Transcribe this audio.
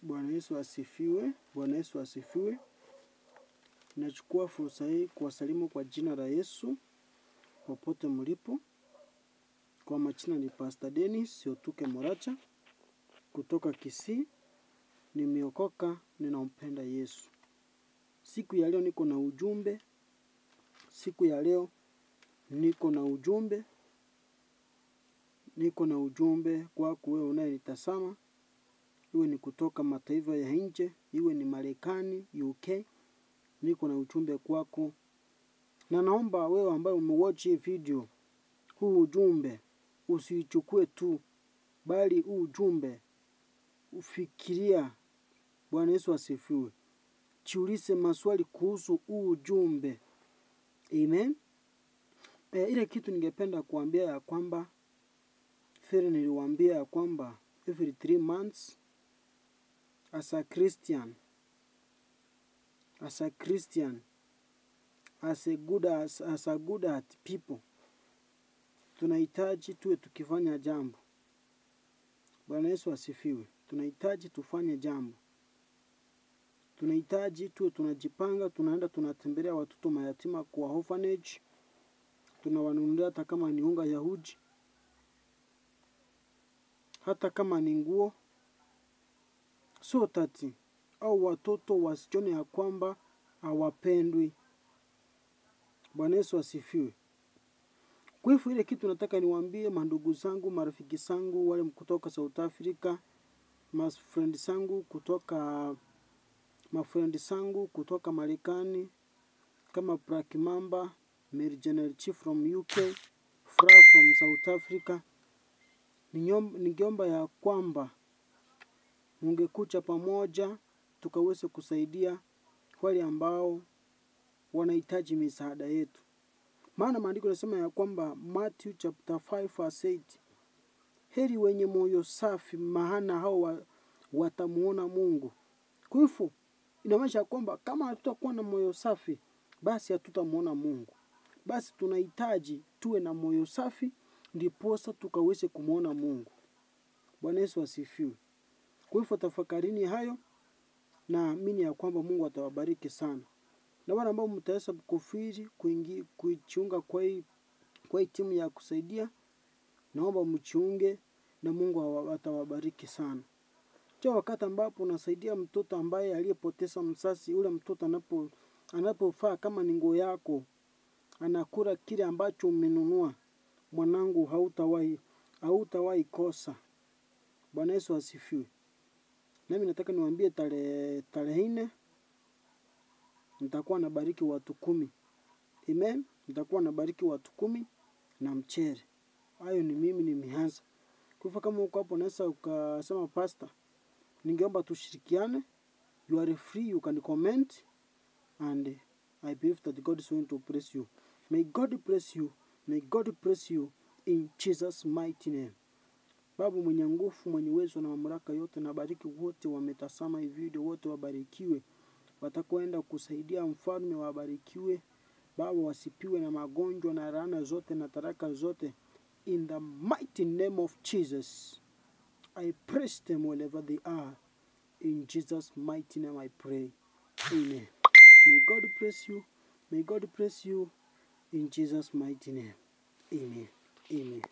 Bwana Yesu asifiwe. Bwana Yesu asifiwe. Nachukua fursa hii kuwasalimu kwa jina la Yesu popote mlipo. Kwa majina ni Pastor Dennis Otuke Moracha kutoka Kisii. Nimeokoka, ninampenda Yesu. Siku ya leo niko na ujumbe. Niko na ujumbe kwako wewe unayenitazama. Iwe ni kutoka mataifa ya nje, iwe ni Marekani, UK. Niko na ujumbe kwako. Na naomba wewe ambaye umewatch hii video, huu ujumbe usichukue tu, bali huu ujumbe ufikiria. Bwana Yesu asifiwe. Jiulize maswali kuhusu huu ujumbe. Amen. Ile kitu ningependa kuambia ya kwamba, vile niliwaambia ya kwamba every 3 months as a Christian, as a good at people, tunahitaji tuwe tukifanya jambo. Bwana Yesu asifiwe. Tunahitaji tufanye jambo. Tunahitaji tuwe tunajipanga, tunaenda tunatembelea watoto mayatima kwa orphanage. Tunawanunulia hata kama ni unga ya uji, hata kama ni nguo, so that au watoto wasione ya kwamba hawapendwi. Bwana Yesu asifiwe. Kwa hivyo ile kitu nataka niwaambie mandugu zangu, marafiki zangu wale kutoka South Africa, mafrendi zangu kutoka Marekani, kama Black Mamba, Mary General Chief from UK, Fra from South Africa. Ningeomba ya kwamba mungekuja pamoja tukaweze kusaidia wale ambao wanahitaji misaada yetu. Maana maandiko yanasema ya kwamba Matthew chapter 5 verse 8, heri wenye moyo safi, maana hao watamuona Mungu. Kwa hivyo inamaanisha kwamba kama hatutakuwa na moyo safi, basi hatutamuona Mungu. Basi tunahitaji tuwe na moyo safi ndiposa tukaweze kumuona Mungu. Bwana Yesu asifiwe. Kwa hivyo tafakarini hayo, na amini ya kwamba Mungu atawabariki sana. Na wale ambao mtaweza kufiri kujiunga kwa hii timu ya kusaidia, naomba mjiunge na Mungu atawabariki sana. Wakati ambapo unasaidia mtoto ambaye aliyepoteza mzazi, ule mtoto anapofaa kama ni nguo yako, anakula kile ambacho umenunua, mwanangu, hautawahi kosa. Bwana Yesu asifiwe. Nami nataka niwaambie tarehe 4 nitakuwa nabariki watu 10. Amen. Nitakuwa nabariki watu 10 na mchere. Hayo ni mimi nimeanza. Kwa hivyo kama uko hapo unaweza ukasema pastor, ningeomba tushirikiane. You are free, you can comment, and I believe that God is going to bless you. May God bless you. May God bless you in Jesus mighty name. Baba mwenye nguvu, mwenye uwezo na mamlaka yote, na bariki wote wametazama hii video, wote wabarikiwe. Watakoenda kusaidia mfalme, wabarikiwe. Baba wasipiwe na magonjwa na laana zote na taraka zote. In the mighty name of Jesus, I praise them wherever they are. In Jesus' mighty name I pray. Amen. May God bless you. May God bless you. In Jesus' mighty name. Amen. Amen.